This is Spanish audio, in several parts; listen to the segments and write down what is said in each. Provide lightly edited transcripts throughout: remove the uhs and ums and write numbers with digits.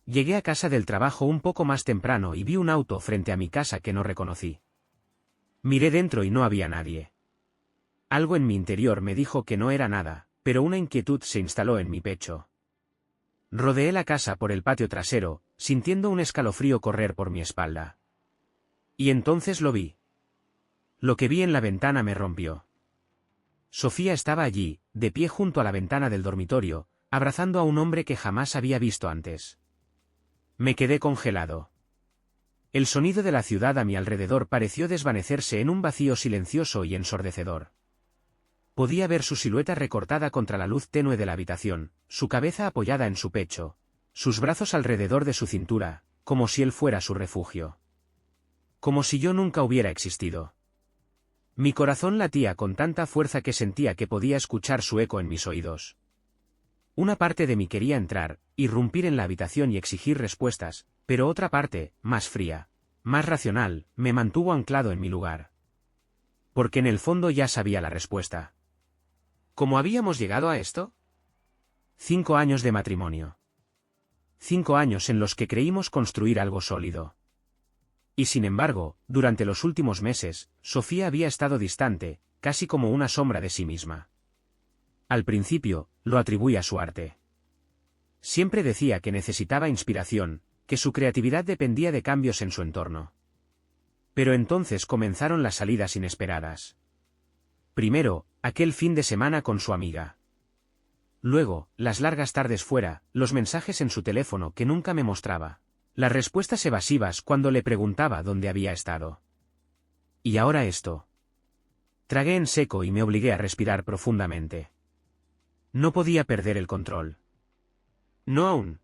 Llegué a casa del trabajo un poco más temprano y vi un auto frente a mi casa que no reconocí. Miré dentro y no había nadie. Algo en mi interior me dijo que no era nada, pero una inquietud se instaló en mi pecho. Rodeé la casa por el patio trasero, sintiendo un escalofrío correr por mi espalda. Y entonces lo vi. Lo que vi en la ventana me rompió. Sofía estaba allí, de pie junto a la ventana del dormitorio, abrazando a un hombre que jamás había visto antes. Me quedé congelado. El sonido de la ciudad a mi alrededor pareció desvanecerse en un vacío silencioso y ensordecedor. Podía ver su silueta recortada contra la luz tenue de la habitación, su cabeza apoyada en su pecho, sus brazos alrededor de su cintura, como si él fuera su refugio. Como si yo nunca hubiera existido. Mi corazón latía con tanta fuerza que sentía que podía escuchar su eco en mis oídos. Una parte de mí quería entrar, irrumpir en la habitación y exigir respuestas, pero otra parte, más fría, más racional, me mantuvo anclado en mi lugar. Porque en el fondo ya sabía la respuesta. ¿Cómo habíamos llegado a esto? 5 años de matrimonio. 5 años en los que creímos construir algo sólido. Y sin embargo, durante los últimos meses, Sofía había estado distante, casi como una sombra de sí misma. Al principio, lo atribuí a su arte. Siempre decía que necesitaba inspiración, que su creatividad dependía de cambios en su entorno. Pero entonces comenzaron las salidas inesperadas. Primero, aquel fin de semana con su amiga. Luego, las largas tardes fuera, los mensajes en su teléfono que nunca me mostraba. Las respuestas evasivas cuando le preguntaba dónde había estado. Y ahora esto. Tragué en seco y me obligué a respirar profundamente. No podía perder el control. No aún.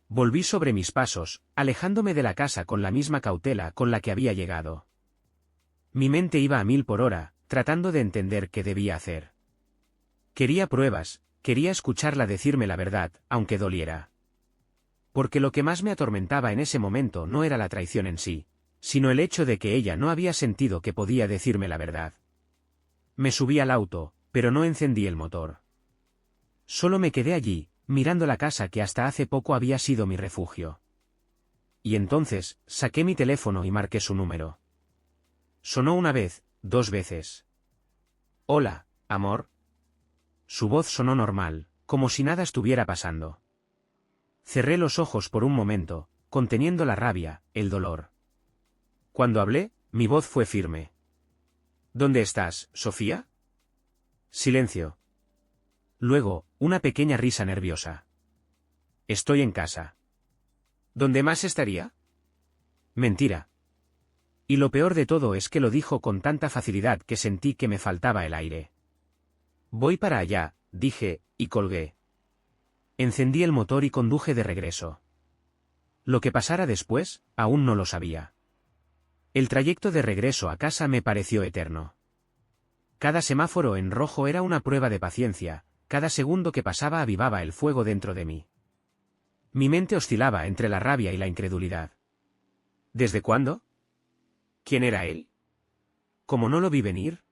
Volví sobre mis pasos, alejándome de la casa con la misma cautela con la que había llegado. Mi mente iba a 1000 por hora, tratando de entender qué debía hacer. Quería pruebas, quería escucharla decirme la verdad, aunque doliera. Porque lo que más me atormentaba en ese momento no era la traición en sí, sino el hecho de que ella no había sentido que podía decirme la verdad. Me subí al auto, pero no encendí el motor. Solo me quedé allí, mirando la casa que hasta hace poco había sido mi refugio. Y entonces, saqué mi teléfono y marqué su número. Sonó una vez, 2 veces. Hola, amor. Su voz sonó normal, como si nada estuviera pasando. Cerré los ojos por un momento, conteniendo la rabia, el dolor. Cuando hablé, mi voz fue firme. ¿Dónde estás, Sofía? Silencio. Luego, una pequeña risa nerviosa. Estoy en casa. ¿Dónde más estaría? Mentira. Y lo peor de todo es que lo dijo con tanta facilidad que sentí que me faltaba el aire. Voy para allá, dije, y colgué. Encendí el motor y conduje de regreso. Lo que pasara después, aún no lo sabía. El trayecto de regreso a casa me pareció eterno. Cada semáforo en rojo era una prueba de paciencia, cada segundo que pasaba avivaba el fuego dentro de mí. Mi mente oscilaba entre la rabia y la incredulidad. ¿Desde cuándo? ¿Quién era él? ¿Cómo no lo vi venir?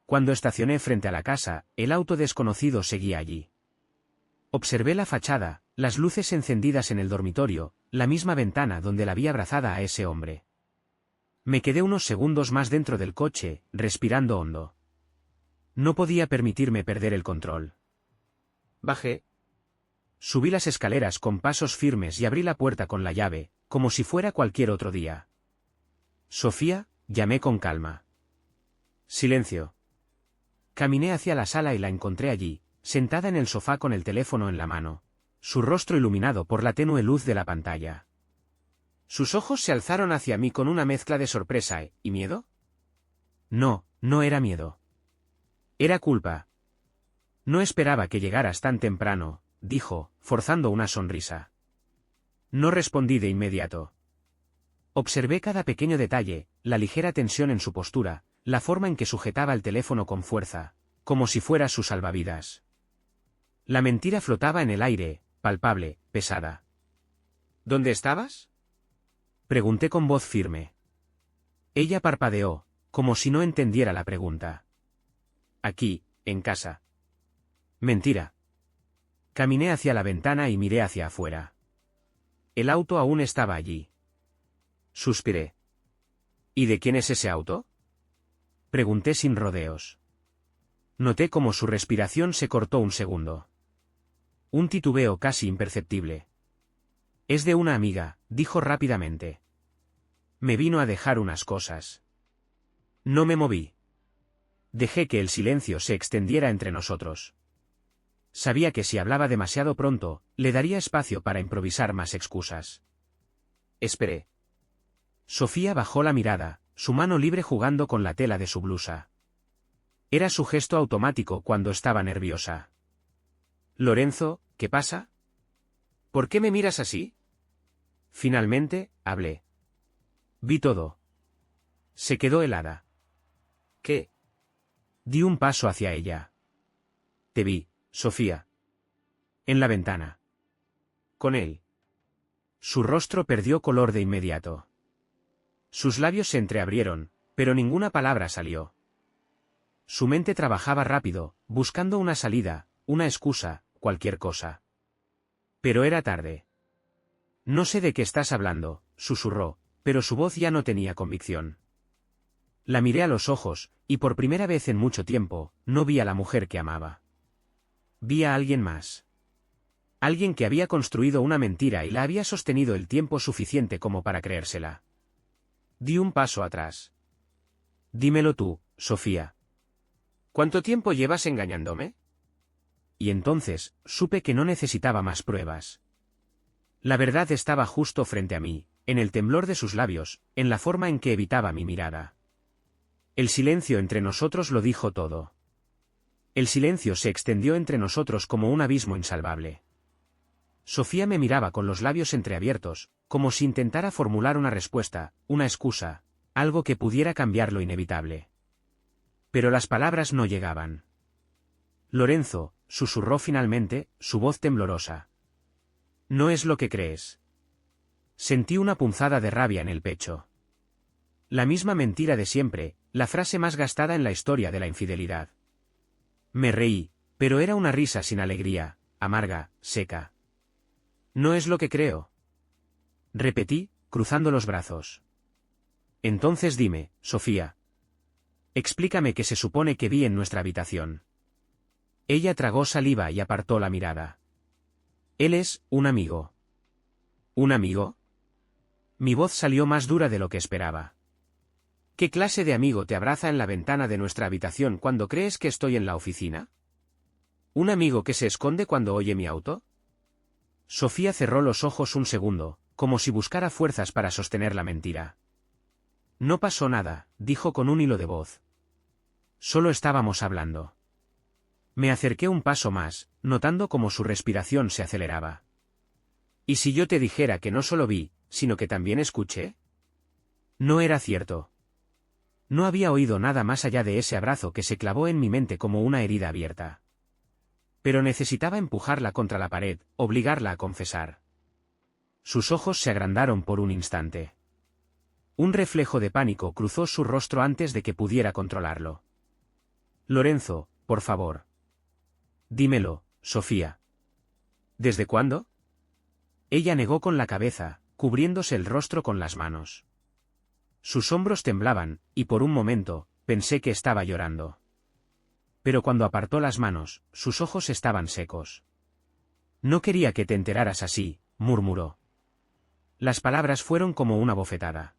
Cuando estacioné frente a la casa, el auto desconocido seguía allí. Observé la fachada, las luces encendidas en el dormitorio, la misma ventana donde la vi abrazada a ese hombre. Me quedé unos segundos más dentro del coche, respirando hondo. No podía permitirme perder el control. Bajé. Subí las escaleras con pasos firmes y abrí la puerta con la llave, como si fuera cualquier otro día. Sofía, llamé con calma. Silencio. Caminé hacia la sala y la encontré allí, sentada en el sofá con el teléfono en la mano, su rostro iluminado por la tenue luz de la pantalla. Sus ojos se alzaron hacia mí con una mezcla de sorpresa y miedo. No, no era miedo. Era culpa. No esperaba que llegaras tan temprano, dijo, forzando una sonrisa. No respondí de inmediato. Observé cada pequeño detalle, la ligera tensión en su postura, la forma en que sujetaba el teléfono con fuerza, como si fuera su salvavidas. La mentira flotaba en el aire, palpable, pesada. ¿Dónde estabas? Pregunté con voz firme. Ella parpadeó, como si no entendiera la pregunta. Aquí, en casa. Mentira. Caminé hacia la ventana y miré hacia afuera. El auto aún estaba allí. Suspiré. ¿Y de quién es ese auto? Pregunté sin rodeos. Noté cómo su respiración se cortó un segundo. Un titubeo casi imperceptible. Es de una amiga, dijo rápidamente. Me vino a dejar unas cosas. No me moví. Dejé que el silencio se extendiera entre nosotros. Sabía que si hablaba demasiado pronto, le daría espacio para improvisar más excusas. Esperé. Sofía bajó la mirada, su mano libre jugando con la tela de su blusa. Era su gesto automático cuando estaba nerviosa. Lorenzo, ¿qué pasa? ¿Por qué me miras así? Finalmente, hablé. Vi todo. Se quedó helada. ¿Qué? Di un paso hacia ella. Te vi, Sofía. En la ventana. Con él. Su rostro perdió color de inmediato. Sus labios se entreabrieron, pero ninguna palabra salió. Su mente trabajaba rápido, buscando una salida, una excusa, cualquier cosa. Pero era tarde. No sé de qué estás hablando, susurró, pero su voz ya no tenía convicción. La miré a los ojos, y por primera vez en mucho tiempo, no vi a la mujer que amaba. Vi a alguien más. Alguien que había construido una mentira y la había sostenido el tiempo suficiente como para creérsela. Di un paso atrás. Dímelo tú, Sofía. ¿Cuánto tiempo llevas engañándome? Y entonces, supe que no necesitaba más pruebas. La verdad estaba justo frente a mí, en el temblor de sus labios, en la forma en que evitaba mi mirada. El silencio entre nosotros lo dijo todo. El silencio se extendió entre nosotros como un abismo insalvable. Sofía me miraba con los labios entreabiertos, como si intentara formular una respuesta, una excusa, algo que pudiera cambiar lo inevitable. Pero las palabras no llegaban. Lorenzo, susurró finalmente, su voz temblorosa. No es lo que crees. Sentí una punzada de rabia en el pecho. La misma mentira de siempre, la frase más gastada en la historia de la infidelidad. Me reí, pero era una risa sin alegría, amarga, seca. No es lo que creo. Repetí, cruzando los brazos. Entonces dime, Sofía. Explícame qué se supone que vi en nuestra habitación. Ella tragó saliva y apartó la mirada. Él es un amigo. ¿Un amigo? Mi voz salió más dura de lo que esperaba. ¿Qué clase de amigo te abraza en la ventana de nuestra habitación cuando crees que estoy en la oficina? ¿Un amigo que se esconde cuando oye mi auto? Sofía cerró los ojos un segundo, como si buscara fuerzas para sostener la mentira. No pasó nada, dijo con un hilo de voz. Solo estábamos hablando. Me acerqué un paso más, notando cómo su respiración se aceleraba. ¿Y si yo te dijera que no solo vi, sino que también escuché? No era cierto. No había oído nada más allá de ese abrazo que se clavó en mi mente como una herida abierta. Pero necesitaba empujarla contra la pared, obligarla a confesar. Sus ojos se agrandaron por un instante. Un reflejo de pánico cruzó su rostro antes de que pudiera controlarlo. Lorenzo, por favor. Dímelo, Sofía. ¿Desde cuándo? Ella negó con la cabeza, cubriéndose el rostro con las manos. Sus hombros temblaban, y por un momento, pensé que estaba llorando. Pero cuando apartó las manos, sus ojos estaban secos. No quería que te enteraras así, murmuró. Las palabras fueron como una bofetada.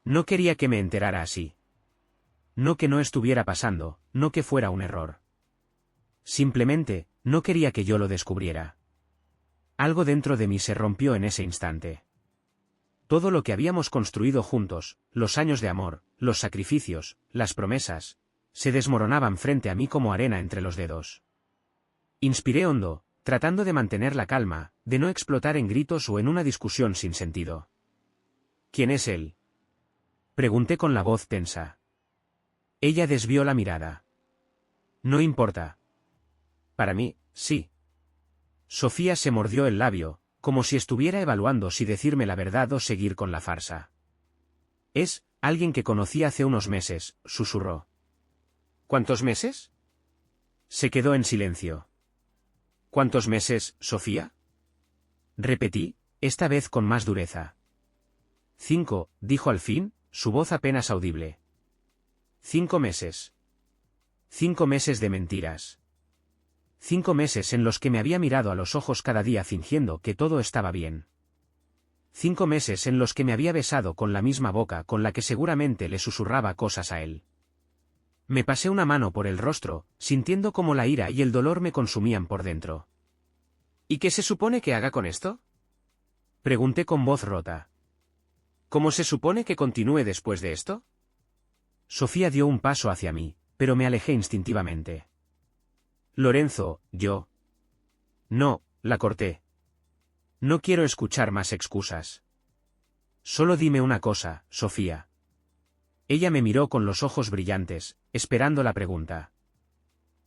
No quería que me enterara así. No que no estuviera pasando, no que fuera un error. Simplemente, no quería que yo lo descubriera. Algo dentro de mí se rompió en ese instante. Todo lo que habíamos construido juntos, los años de amor, los sacrificios, las promesas, se desmoronaban frente a mí como arena entre los dedos. Inspiré hondo, tratando de mantener la calma, de no explotar en gritos o en una discusión sin sentido. ¿Quién es él? Pregunté con la voz tensa. Ella desvió la mirada. No importa. Para mí, sí. Sofía se mordió el labio, como si estuviera evaluando si decirme la verdad o seguir con la farsa. Es alguien que conocí hace unos meses, susurró. ¿Cuántos meses? Se quedó en silencio. ¿Cuántos meses, Sofía? Repetí, esta vez con más dureza. 5, dijo al fin, su voz apenas audible. 5 meses. 5 meses de mentiras. 5 meses en los que me había mirado a los ojos cada día fingiendo que todo estaba bien. 5 meses en los que me había besado con la misma boca con la que seguramente le susurraba cosas a él. Me pasé una mano por el rostro, sintiendo cómo la ira y el dolor me consumían por dentro. ¿Y qué se supone que haga con esto? Pregunté con voz rota. ¿Cómo se supone que continúe después de esto? Sofía dio un paso hacia mí, pero me alejé instintivamente. Lorenzo, yo. No, la corté. No quiero escuchar más excusas. Solo dime una cosa, Sofía. Ella me miró con los ojos brillantes, esperando la pregunta.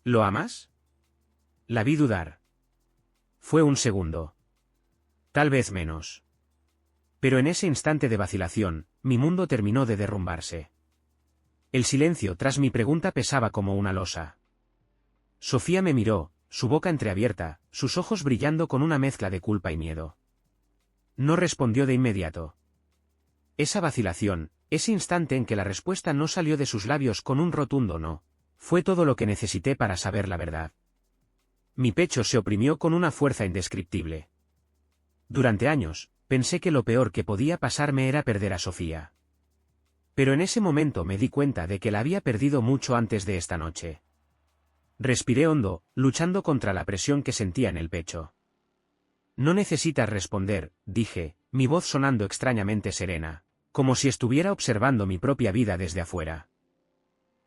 ¿Lo amas? La vi dudar. Fue un segundo. Tal vez menos. Pero en ese instante de vacilación, mi mundo terminó de derrumbarse. El silencio tras mi pregunta pesaba como una losa. Sofía me miró, su boca entreabierta, sus ojos brillando con una mezcla de culpa y miedo. No respondió de inmediato. Esa vacilación, ese instante en que la respuesta no salió de sus labios con un rotundo no, fue todo lo que necesité para saber la verdad. Mi pecho se oprimió con una fuerza indescriptible. Durante años, pensé que lo peor que podía pasarme era perder a Sofía. Pero en ese momento me di cuenta de que la había perdido mucho antes de esta noche. Respiré hondo, luchando contra la presión que sentía en el pecho. No necesitas responder, dije, mi voz sonando extrañamente serena, como si estuviera observando mi propia vida desde afuera.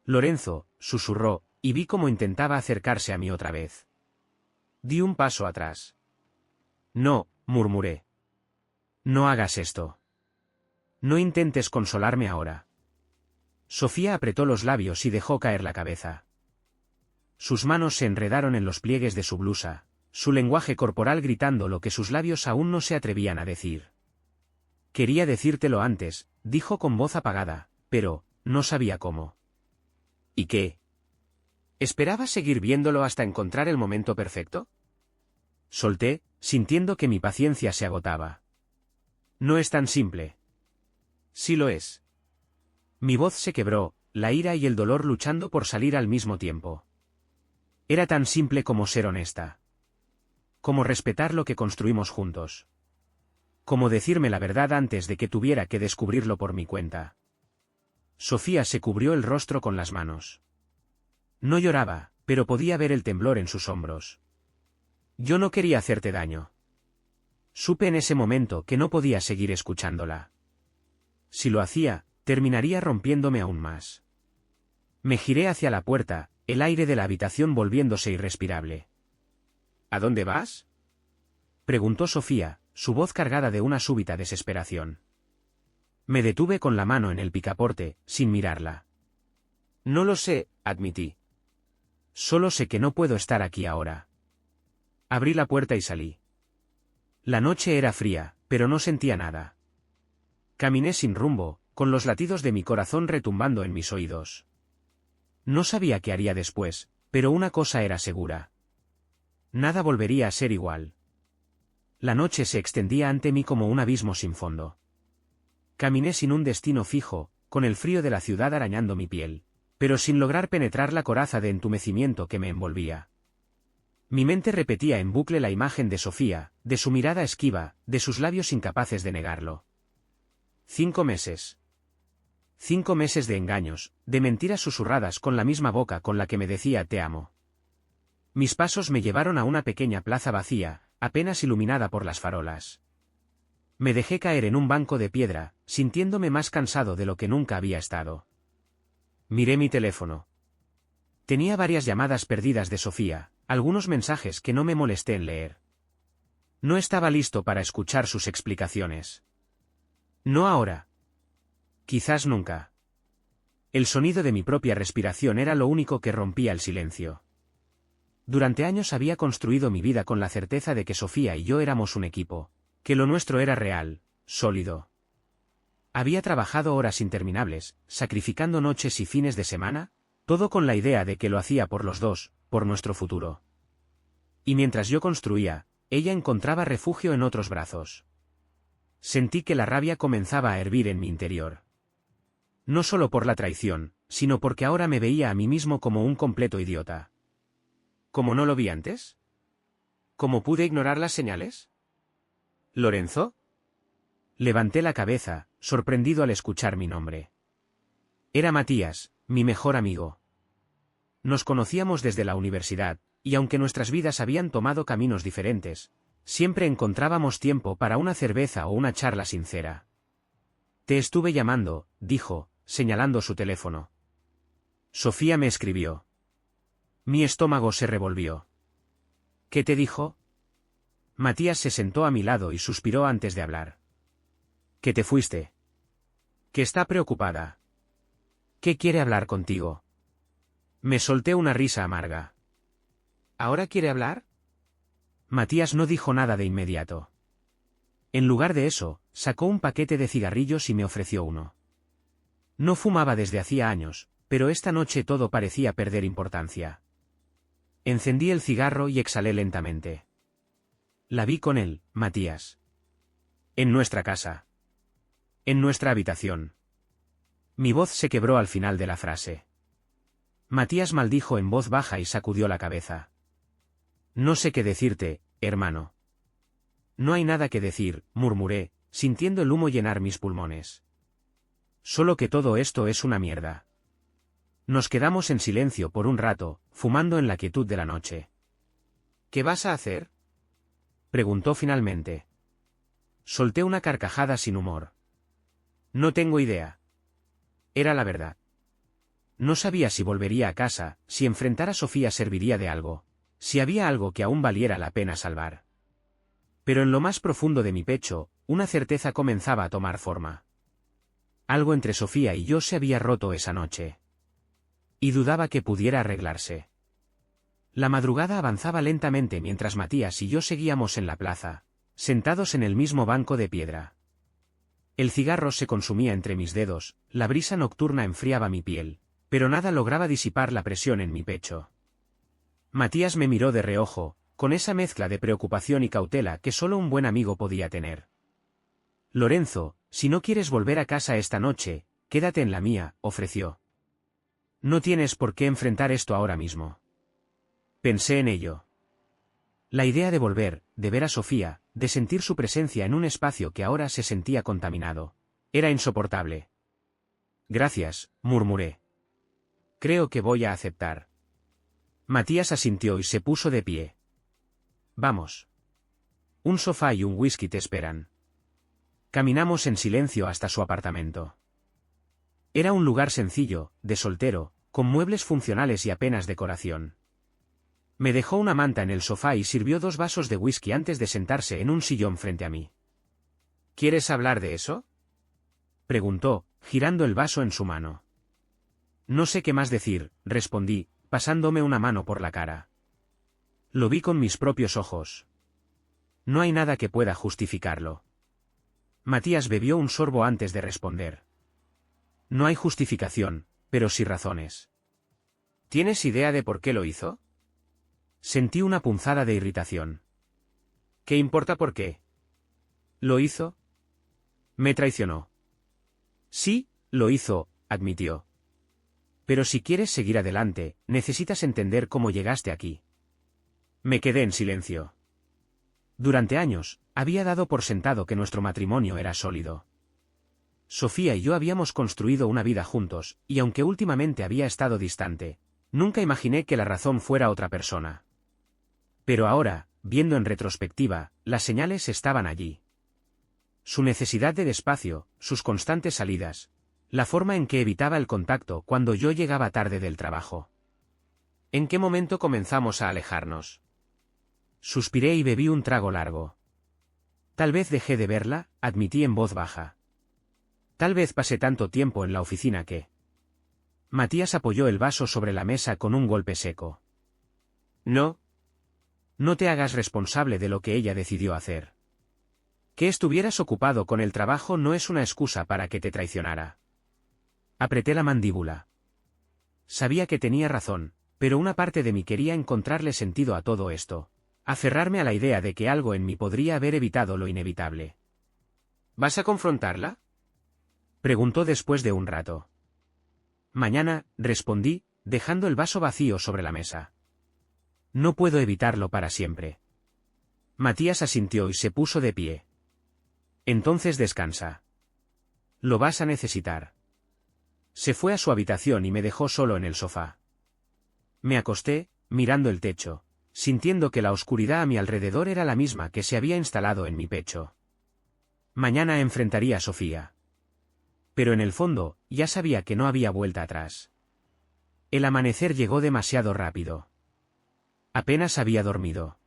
Lorenzo, susurró, y vi cómo intentaba acercarse a mí otra vez. Di un paso atrás. No, murmuré. No hagas esto. No intentes consolarme ahora. Sofía apretó los labios y dejó caer la cabeza. Sus manos se enredaron en los pliegues de su blusa, su lenguaje corporal gritando lo que sus labios aún no se atrevían a decir. Quería decírtelo antes, dijo con voz apagada, pero no sabía cómo. ¿Y qué? ¿Esperabas seguir viéndolo hasta encontrar el momento perfecto? Solté, sintiendo que mi paciencia se agotaba. No es tan simple. Sí lo es. Mi voz se quebró, la ira y el dolor luchando por salir al mismo tiempo. Era tan simple como ser honesta. Como respetar lo que construimos juntos. Como decirme la verdad antes de que tuviera que descubrirlo por mi cuenta. Sofía se cubrió el rostro con las manos. No lloraba, pero podía ver el temblor en sus hombros. Yo no quería hacerte daño. Supe en ese momento que no podía seguir escuchándola. Si lo hacía, terminaría rompiéndome aún más. Me giré hacia la puerta, el aire de la habitación volviéndose irrespirable. ¿A dónde vas? Preguntó Sofía, su voz cargada de una súbita desesperación. Me detuve con la mano en el picaporte, sin mirarla. No lo sé, admití. Solo sé que no puedo estar aquí ahora. Abrí la puerta y salí. La noche era fría, pero no sentía nada. Caminé sin rumbo, con los latidos de mi corazón retumbando en mis oídos. No sabía qué haría después, pero una cosa era segura. Nada volvería a ser igual. La noche se extendía ante mí como un abismo sin fondo. Caminé sin un destino fijo, con el frío de la ciudad arañando mi piel, pero sin lograr penetrar la coraza de entumecimiento que me envolvía. Mi mente repetía en bucle la imagen de Sofía, de su mirada esquiva, de sus labios incapaces de negarlo. 5 meses. 5 meses de engaños, de mentiras susurradas con la misma boca con la que me decía te amo. Mis pasos me llevaron a una pequeña plaza vacía, apenas iluminada por las farolas. Me dejé caer en un banco de piedra, sintiéndome más cansado de lo que nunca había estado. Miré mi teléfono. Tenía varias llamadas perdidas de Sofía, algunos mensajes que no me molesté en leer. No estaba listo para escuchar sus explicaciones. No ahora. Quizás nunca. El sonido de mi propia respiración era lo único que rompía el silencio. Durante años había construido mi vida con la certeza de que Sofía y yo éramos un equipo, que lo nuestro era real, sólido. Había trabajado horas interminables, sacrificando noches y fines de semana, todo con la idea de que lo hacía por los dos, por nuestro futuro. Y mientras yo construía, ella encontraba refugio en otros brazos. Sentí que la rabia comenzaba a hervir en mi interior. No solo por la traición, sino porque ahora me veía a mí mismo como un completo idiota. ¿Cómo no lo vi antes? ¿Cómo pude ignorar las señales? ¿Lorenzo? Levanté la cabeza, sorprendido al escuchar mi nombre. Era Matías, mi mejor amigo. Nos conocíamos desde la universidad, y aunque nuestras vidas habían tomado caminos diferentes, siempre encontrábamos tiempo para una cerveza o una charla sincera. Te estuve llamando, dijo, señalando su teléfono. Sofía me escribió. Mi estómago se revolvió. ¿Qué te dijo? Matías se sentó a mi lado y suspiró antes de hablar. Que te fuiste. Que está preocupada. ¿Qué quiere hablar contigo? Me solté una risa amarga. ¿Ahora quiere hablar? Matías no dijo nada de inmediato. En lugar de eso, sacó un paquete de cigarrillos y me ofreció uno. No fumaba desde hacía años, pero esta noche todo parecía perder importancia. Encendí el cigarro y exhalé lentamente. La vi con él, Matías. En nuestra casa. En nuestra habitación. Mi voz se quebró al final de la frase. Matías maldijo en voz baja y sacudió la cabeza. No sé qué decirte, hermano. No hay nada que decir, murmuré, sintiendo el humo llenar mis pulmones. Solo que todo esto es una mierda. Nos quedamos en silencio por un rato, fumando en la quietud de la noche. ¿Qué vas a hacer? Preguntó finalmente. Solté una carcajada sin humor. No tengo idea. Era la verdad. No sabía si volvería a casa, si enfrentar a Sofía serviría de algo, si había algo que aún valiera la pena salvar. Pero en lo más profundo de mi pecho, una certeza comenzaba a tomar forma. Algo entre Sofía y yo se había roto esa noche. Y dudaba que pudiera arreglarse. La madrugada avanzaba lentamente mientras Matías y yo seguíamos en la plaza, sentados en el mismo banco de piedra. El cigarro se consumía entre mis dedos, la brisa nocturna enfriaba mi piel, pero nada lograba disipar la presión en mi pecho. Matías me miró de reojo, con esa mezcla de preocupación y cautela que solo un buen amigo podía tener. Lorenzo, si no quieres volver a casa esta noche, quédate en la mía, ofreció. No tienes por qué enfrentar esto ahora mismo. Pensé en ello. La idea de volver, de ver a Sofía, de sentir su presencia en un espacio que ahora se sentía contaminado, era insoportable. Gracias, murmuré. Creo que voy a aceptar. Matías asintió y se puso de pie. Vamos. Un sofá y un whisky te esperan. Caminamos en silencio hasta su apartamento. Era un lugar sencillo, de soltero, con muebles funcionales y apenas decoración. Me dejó una manta en el sofá y sirvió 2 vasos de whisky antes de sentarse en un sillón frente a mí. ¿Quieres hablar de eso? Preguntó, girando el vaso en su mano. No sé qué más decir, respondí, pasándome una mano por la cara. Lo vi con mis propios ojos. No hay nada que pueda justificarlo. Matías bebió un sorbo antes de responder. No hay justificación, pero sí razones. ¿Tienes idea de por qué lo hizo? Sentí una punzada de irritación. ¿Qué importa por qué? ¿Lo hizo? Me traicionó. Sí, lo hizo, admitió. Pero si quieres seguir adelante, necesitas entender cómo llegaste aquí. Me quedé en silencio. Durante años, había dado por sentado que nuestro matrimonio era sólido. Sofía y yo habíamos construido una vida juntos, y aunque últimamente había estado distante, nunca imaginé que la razón fuera otra persona. Pero ahora, viendo en retrospectiva, las señales estaban allí. Su necesidad de despacio, sus constantes salidas, la forma en que evitaba el contacto cuando yo llegaba tarde del trabajo. ¿En qué momento comenzamos a alejarnos? Suspiré y bebí un trago largo. Tal vez dejé de verla, admití en voz baja. Tal vez pasé tanto tiempo en la oficina que... Matías apoyó el vaso sobre la mesa con un golpe seco. No. No te hagas responsable de lo que ella decidió hacer. Que estuvieras ocupado con el trabajo no es una excusa para que te traicionara. Apreté la mandíbula. Sabía que tenía razón, pero una parte de mí quería encontrarle sentido a todo esto, aferrarme a la idea de que algo en mí podría haber evitado lo inevitable. ¿Vas a confrontarla? Preguntó después de un rato. Mañana, respondí, dejando el vaso vacío sobre la mesa. No puedo evitarlo para siempre. Matías asintió y se puso de pie. Entonces descansa. Lo vas a necesitar. Se fue a su habitación y me dejó solo en el sofá. Me acosté, mirando el techo, sintiendo que la oscuridad a mi alrededor era la misma que se había instalado en mi pecho. Mañana enfrentaría a Sofía. Pero en el fondo, ya sabía que no había vuelta atrás. El amanecer llegó demasiado rápido. Apenas había dormido.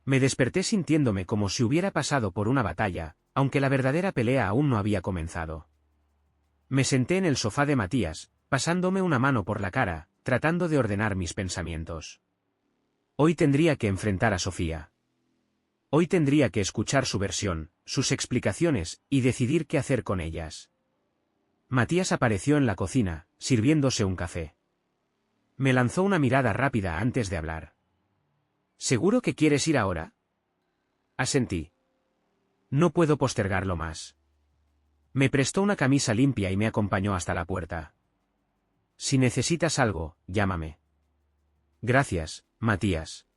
Me desperté sintiéndome como si hubiera pasado por una batalla, aunque la verdadera pelea aún no había comenzado. Me senté en el sofá de Matías, pasándome una mano por la cara, tratando de ordenar mis pensamientos. Hoy tendría que enfrentar a Sofía. Hoy tendría que escuchar su versión, sus explicaciones, y decidir qué hacer con ellas. Matías apareció en la cocina, sirviéndose un café. Me lanzó una mirada rápida antes de hablar. ¿Seguro que quieres ir ahora? Asentí. No puedo postergarlo más. Me prestó una camisa limpia y me acompañó hasta la puerta. Si necesitas algo, llámame. Gracias, Matías.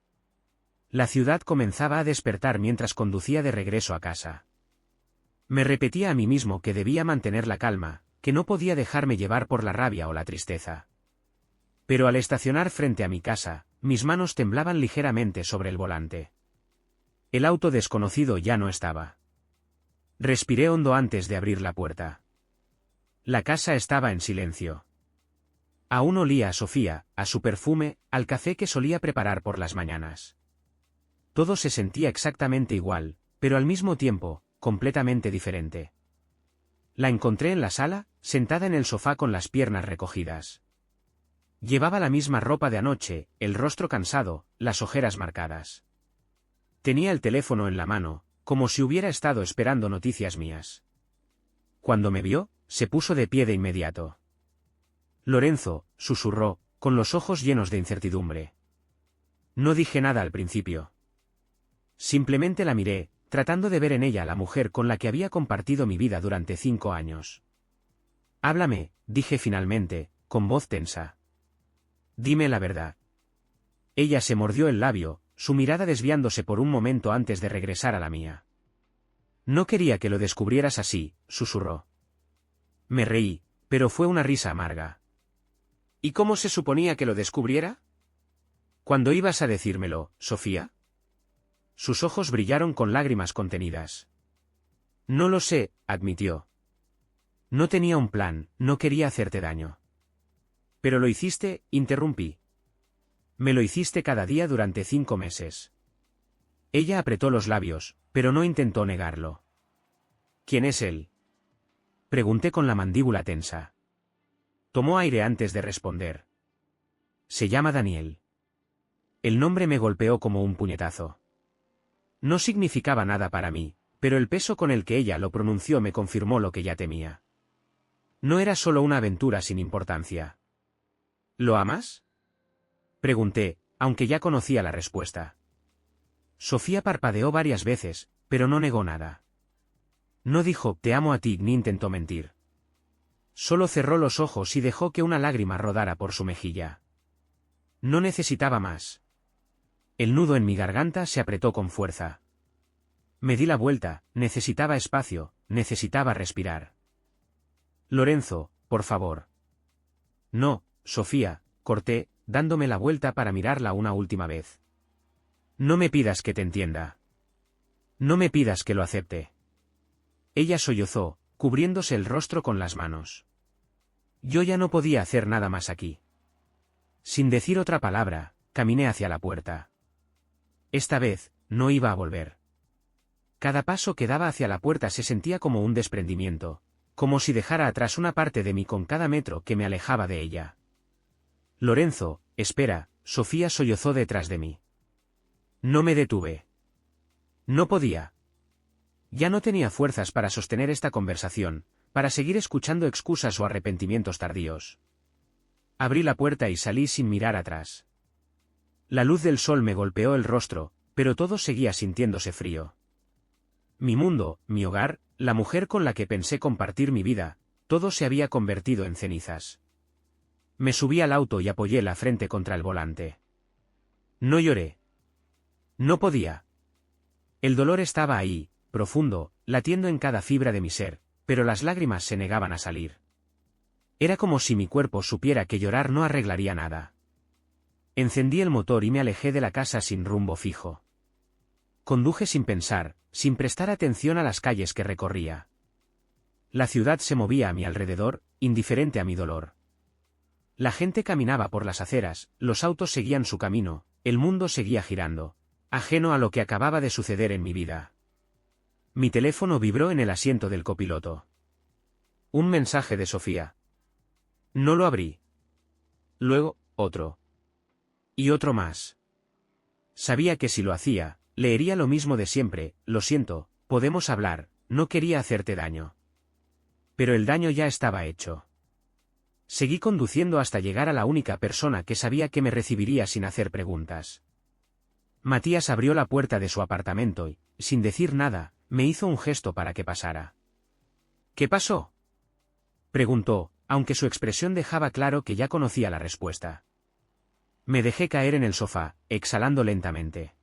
La ciudad comenzaba a despertar mientras conducía de regreso a casa. Me repetía a mí mismo que debía mantener la calma, que no podía dejarme llevar por la rabia o la tristeza. Pero al estacionar frente a mi casa, mis manos temblaban ligeramente sobre el volante. El auto desconocido ya no estaba. Respiré hondo antes de abrir la puerta. La casa estaba en silencio. Aún olía a Sofía, a su perfume, al café que solía preparar por las mañanas. Todo se sentía exactamente igual, pero al mismo tiempo, completamente diferente. La encontré en la sala, sentada en el sofá con las piernas recogidas. Llevaba la misma ropa de anoche, el rostro cansado, las ojeras marcadas. Tenía el teléfono en la mano, como si hubiera estado esperando noticias mías. Cuando me vio, se puso de pie de inmediato. Lorenzo, susurró, con los ojos llenos de incertidumbre. No dije nada al principio. Simplemente la miré, tratando de ver en ella a la mujer con la que había compartido mi vida durante 5 años. Háblame, dije finalmente, con voz tensa. Dime la verdad. Ella se mordió el labio, su mirada desviándose por un momento antes de regresar a la mía. No quería que lo descubrieras así, susurró. Me reí, pero fue una risa amarga. ¿Y cómo se suponía que lo descubriera? ¿Cuándo ibas a decírmelo, Sofía? Sus ojos brillaron con lágrimas contenidas. No lo sé, admitió. No tenía un plan, no quería hacerte daño. Pero lo hiciste, interrumpí. Me lo hiciste cada día durante 5 meses. Ella apretó los labios, pero no intentó negarlo. ¿Quién es él? Pregunté con la mandíbula tensa. Tomó aire antes de responder. Se llama Daniel. El nombre me golpeó como un puñetazo. No significaba nada para mí, pero el peso con el que ella lo pronunció me confirmó lo que ya temía. No era solo una aventura sin importancia. ¿Lo amas? Pregunté, aunque ya conocía la respuesta. Sofía parpadeó varias veces, pero no negó nada. No dijo te amo a ti ni intentó mentir. Solo cerró los ojos y dejó que una lágrima rodara por su mejilla. No necesitaba más. El nudo en mi garganta se apretó con fuerza. Me di la vuelta, necesitaba espacio, necesitaba respirar. Lorenzo, por favor. No, Sofía, corté, dándome la vuelta para mirarla una última vez. No me pidas que te entienda. No me pidas que lo acepte. Ella sollozó, cubriéndose el rostro con las manos. Yo ya no podía hacer nada más aquí. Sin decir otra palabra, caminé hacia la puerta. Esta vez, no iba a volver. Cada paso que daba hacia la puerta se sentía como un desprendimiento, como si dejara atrás una parte de mí con cada metro que me alejaba de ella. Lorenzo, espera, Sofía sollozó detrás de mí. No me detuve. No podía. Ya no tenía fuerzas para sostener esta conversación, para seguir escuchando excusas o arrepentimientos tardíos. Abrí la puerta y salí sin mirar atrás. La luz del sol me golpeó el rostro, pero todo seguía sintiéndose frío. Mi mundo, mi hogar, la mujer con la que pensé compartir mi vida, todo se había convertido en cenizas. Me subí al auto y apoyé la frente contra el volante. No lloré. No podía. El dolor estaba ahí, profundo, latiendo en cada fibra de mi ser, pero las lágrimas se negaban a salir. Era como si mi cuerpo supiera que llorar no arreglaría nada. Encendí el motor y me alejé de la casa sin rumbo fijo. Conduje sin pensar, sin prestar atención a las calles que recorría. La ciudad se movía a mi alrededor, indiferente a mi dolor. La gente caminaba por las aceras, los autos seguían su camino, el mundo seguía girando, ajeno a lo que acababa de suceder en mi vida. Mi teléfono vibró en el asiento del copiloto. Un mensaje de Sofía. No lo abrí. Luego, otro. Y otro más. Sabía que si lo hacía, leería lo mismo de siempre: lo siento, podemos hablar, no quería hacerte daño. Pero el daño ya estaba hecho. Seguí conduciendo hasta llegar a la única persona que sabía que me recibiría sin hacer preguntas. Matías abrió la puerta de su apartamento y, sin decir nada, me hizo un gesto para que pasara. ¿Qué pasó?, preguntó, aunque su expresión dejaba claro que ya conocía la respuesta. Me dejé caer en el sofá, exhalando lentamente.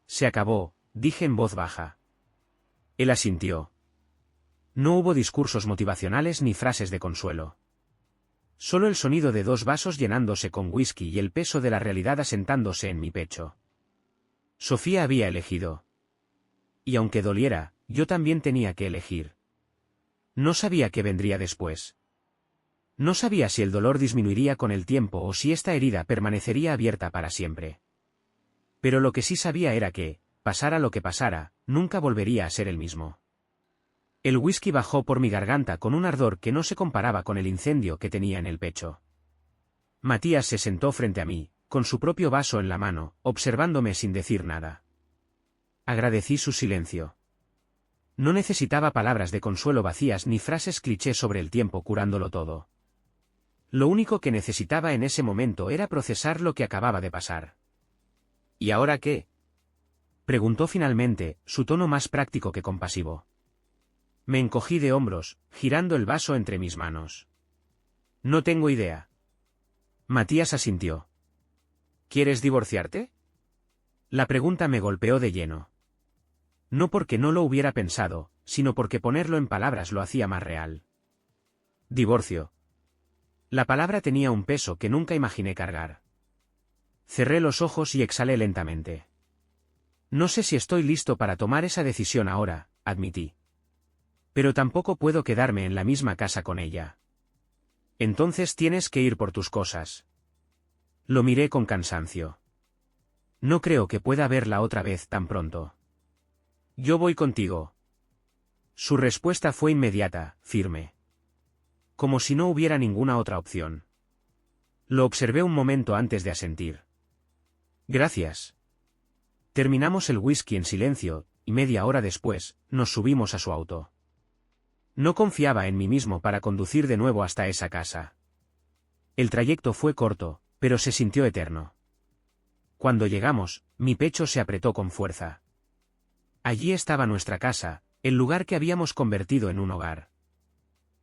Se acabó, dije en voz baja. Él asintió. No hubo discursos motivacionales ni frases de consuelo. Solo el sonido de 2 vasos llenándose con whisky y el peso de la realidad asentándose en mi pecho. Sofía había elegido. Y aunque doliera, yo también tenía que elegir. No sabía qué vendría después. No sabía si el dolor disminuiría con el tiempo o si esta herida permanecería abierta para siempre. Pero lo que sí sabía era que, pasara lo que pasara, nunca volvería a ser el mismo. El whisky bajó por mi garganta con un ardor que no se comparaba con el incendio que tenía en el pecho. Matías se sentó frente a mí, con su propio vaso en la mano, observándome sin decir nada. Agradecí su silencio. No necesitaba palabras de consuelo vacías ni frases cliché sobre el tiempo curándolo todo. Lo único que necesitaba en ese momento era procesar lo que acababa de pasar. ¿Y ahora qué?, preguntó finalmente, su tono más práctico que compasivo. Me encogí de hombros, girando el vaso entre mis manos. No tengo idea. Matías asintió. ¿Quieres divorciarte?, la pregunta me golpeó de lleno. No porque no lo hubiera pensado, sino porque ponerlo en palabras lo hacía más real. Divorcio. La palabra tenía un peso que nunca imaginé cargar. Cerré los ojos y exhalé lentamente. No sé si estoy listo para tomar esa decisión ahora, admití. Pero tampoco puedo quedarme en la misma casa con ella. Entonces tienes que ir por tus cosas. Lo miré con cansancio. No creo que pueda verla otra vez tan pronto. Yo voy contigo. Su respuesta fue inmediata, firme. Como si no hubiera ninguna otra opción. Lo observé un momento antes de asentir. Gracias. Terminamos el whisky en silencio, y media hora después, nos subimos a su auto. No confiaba en mí mismo para conducir de nuevo hasta esa casa. El trayecto fue corto, pero se sintió eterno. Cuando llegamos, mi pecho se apretó con fuerza. Allí estaba nuestra casa, el lugar que habíamos convertido en un hogar.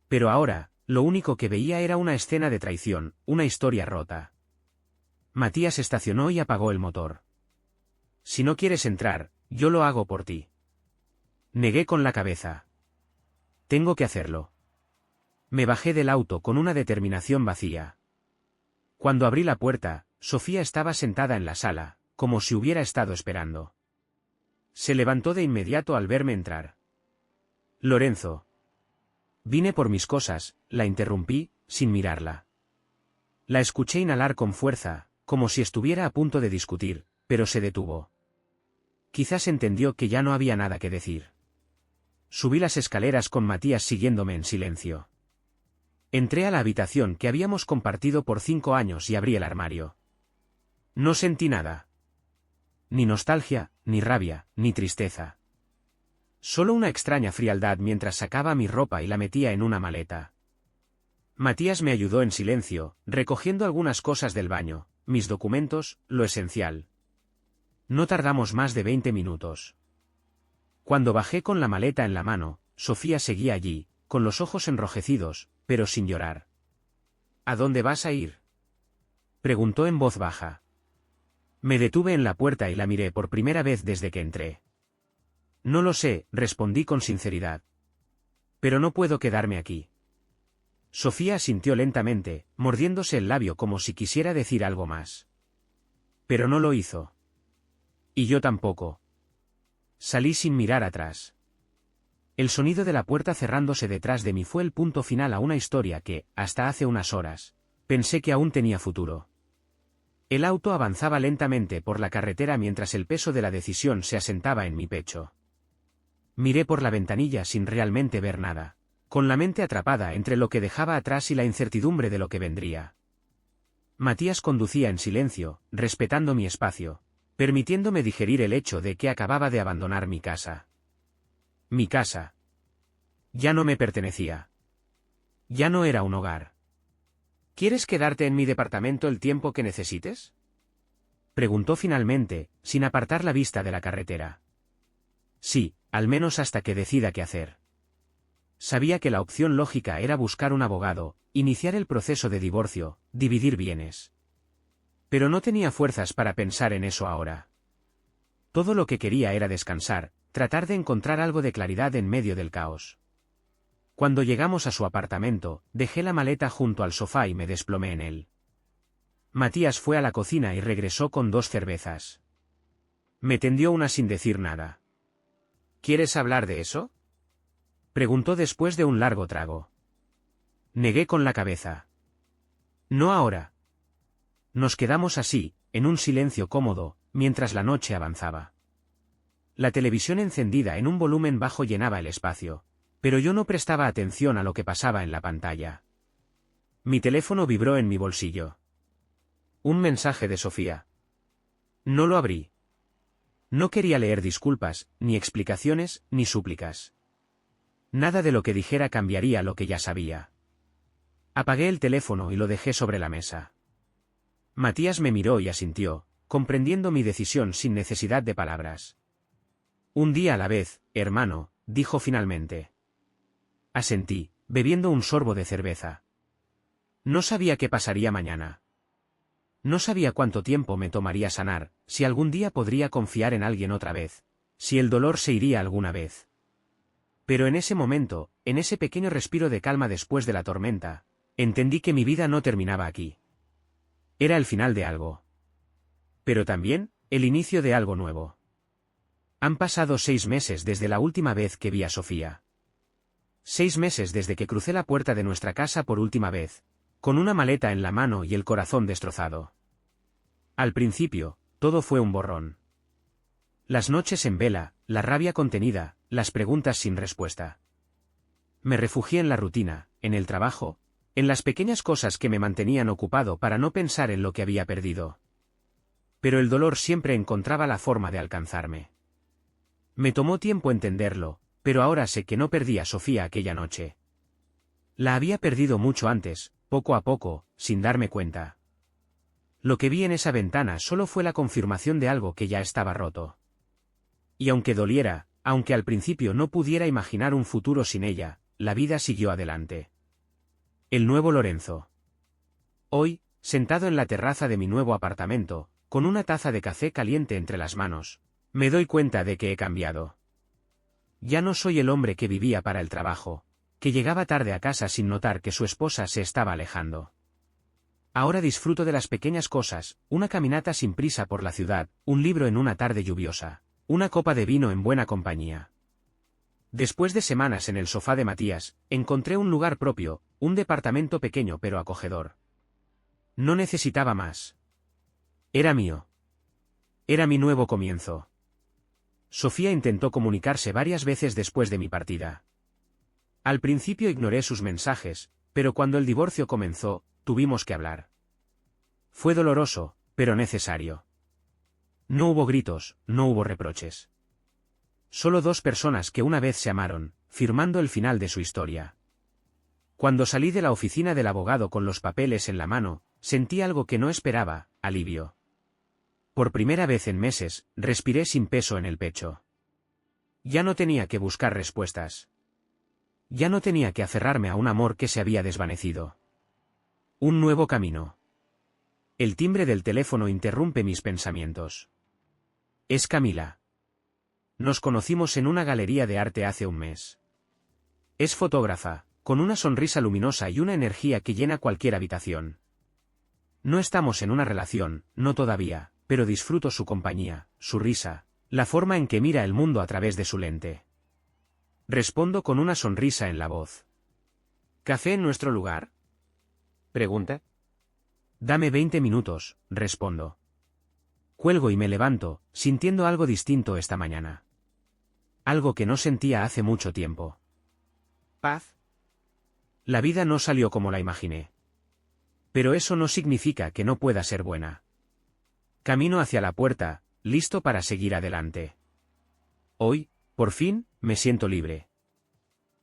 Pero ahora, lo único que veía era una escena de traición, una historia rota. Matías estacionó y apagó el motor. Si no quieres entrar, yo lo hago por ti. Negué con la cabeza. Tengo que hacerlo. Me bajé del auto con una determinación vacía. Cuando abrí la puerta, Sofía estaba sentada en la sala, como si hubiera estado esperando. Se levantó de inmediato al verme entrar. Lorenzo. Vine por mis cosas, la interrumpí, sin mirarla. La escuché inhalar con fuerza, como si estuviera a punto de discutir, pero se detuvo. Quizás entendió que ya no había nada que decir. Subí las escaleras con Matías siguiéndome en silencio. Entré a la habitación que habíamos compartido por 5 años y abrí el armario. No sentí nada. Ni nostalgia, ni rabia, ni tristeza. Solo una extraña frialdad mientras sacaba mi ropa y la metía en una maleta. Matías me ayudó en silencio, recogiendo algunas cosas del baño, mis documentos, lo esencial. No tardamos más de 20 minutos. Cuando bajé con la maleta en la mano, Sofía seguía allí, con los ojos enrojecidos, pero sin llorar. ¿A dónde vas a ir? Preguntó en voz baja. Me detuve en la puerta y la miré por primera vez desde que entré. No lo sé, respondí con sinceridad. Pero no puedo quedarme aquí. Sofía asintió lentamente, mordiéndose el labio como si quisiera decir algo más. Pero no lo hizo. Y yo tampoco. Salí sin mirar atrás. El sonido de la puerta cerrándose detrás de mí fue el punto final a una historia que, hasta hace unas horas, pensé que aún tenía futuro. El auto avanzaba lentamente por la carretera mientras el peso de la decisión se asentaba en mi pecho. Miré por la ventanilla sin realmente ver nada, con la mente atrapada entre lo que dejaba atrás y la incertidumbre de lo que vendría. Matías conducía en silencio, respetando mi espacio, permitiéndome digerir el hecho de que acababa de abandonar mi casa. Mi casa. Ya no me pertenecía. Ya no era un hogar. ¿Quieres quedarte en mi departamento el tiempo que necesites? Preguntó finalmente, sin apartar la vista de la carretera. Sí, al menos hasta que decida qué hacer. Sabía que la opción lógica era buscar un abogado, iniciar el proceso de divorcio, dividir bienes. Pero no tenía fuerzas para pensar en eso ahora. Todo lo que quería era descansar, tratar de encontrar algo de claridad en medio del caos. Cuando llegamos a su apartamento, dejé la maleta junto al sofá y me desplomé en él. Matías fue a la cocina y regresó con 2 cervezas. Me tendió una sin decir nada. ¿Quieres hablar de eso? Preguntó después de un largo trago. Negué con la cabeza. No ahora. Nos quedamos así, en un silencio cómodo, mientras la noche avanzaba. La televisión encendida en un volumen bajo llenaba el espacio, pero yo no prestaba atención a lo que pasaba en la pantalla. Mi teléfono vibró en mi bolsillo. Un mensaje de Sofía. No lo abrí. No quería leer disculpas, ni explicaciones, ni súplicas. Nada de lo que dijera cambiaría lo que ya sabía. Apagué el teléfono y lo dejé sobre la mesa. Matías me miró y asintió, comprendiendo mi decisión sin necesidad de palabras. Un día a la vez, hermano, dijo finalmente. Asentí, bebiendo un sorbo de cerveza. No sabía qué pasaría mañana. No sabía cuánto tiempo me tomaría sanar, si algún día podría confiar en alguien otra vez, si el dolor se iría alguna vez. Pero en ese momento, en ese pequeño respiro de calma después de la tormenta, entendí que mi vida no terminaba aquí. Era el final de algo. Pero también, el inicio de algo nuevo. Han pasado 6 meses desde la última vez que vi a Sofía. 6 meses desde que crucé la puerta de nuestra casa por última vez, con una maleta en la mano y el corazón destrozado. Al principio, todo fue un borrón. Las noches en vela, la rabia contenida, las preguntas sin respuesta. Me refugié en la rutina, en el trabajo, en las pequeñas cosas que me mantenían ocupado para no pensar en lo que había perdido. Pero el dolor siempre encontraba la forma de alcanzarme. Me tomó tiempo entenderlo, pero ahora sé que no perdí a Sofía aquella noche. La había perdido mucho antes, poco a poco, sin darme cuenta. Lo que vi en esa ventana solo fue la confirmación de algo que ya estaba roto. Y aunque doliera, aunque al principio no pudiera imaginar un futuro sin ella, la vida siguió adelante. El nuevo Lorenzo. Hoy, sentado en la terraza de mi nuevo apartamento, con una taza de café caliente entre las manos, me doy cuenta de que he cambiado. Ya no soy el hombre que vivía para el trabajo, que llegaba tarde a casa sin notar que su esposa se estaba alejando. Ahora disfruto de las pequeñas cosas, una caminata sin prisa por la ciudad, un libro en una tarde lluviosa, una copa de vino en buena compañía. Después de semanas en el sofá de Matías, encontré un lugar propio, un departamento pequeño pero acogedor. No necesitaba más. Era mío. Era mi nuevo comienzo. Sofía intentó comunicarse varias veces después de mi partida. Al principio ignoré sus mensajes, pero cuando el divorcio comenzó, tuvimos que hablar. Fue doloroso, pero necesario. No hubo gritos, no hubo reproches. Solo 2 personas que una vez se amaron, firmando el final de su historia. Cuando salí de la oficina del abogado con los papeles en la mano, sentí algo que no esperaba, alivio. Por primera vez en meses, respiré sin peso en el pecho. Ya no tenía que buscar respuestas. Ya no tenía que aferrarme a un amor que se había desvanecido. Un nuevo camino. El timbre del teléfono interrumpe mis pensamientos. Es Camila. Nos conocimos en una galería de arte hace un mes. Es fotógrafa, con una sonrisa luminosa y una energía que llena cualquier habitación. No estamos en una relación, no todavía, pero disfruto su compañía, su risa, la forma en que mira el mundo a través de su lente. Respondo con una sonrisa en la voz. ¿Café en nuestro lugar?, pregunta. Dame 20 minutos, respondo. Cuelgo y me levanto, sintiendo algo distinto esta mañana. Algo que no sentía hace mucho tiempo. Paz. La vida no salió como la imaginé. Pero eso no significa que no pueda ser buena. Camino hacia la puerta, listo para seguir adelante. Hoy, por fin, me siento libre.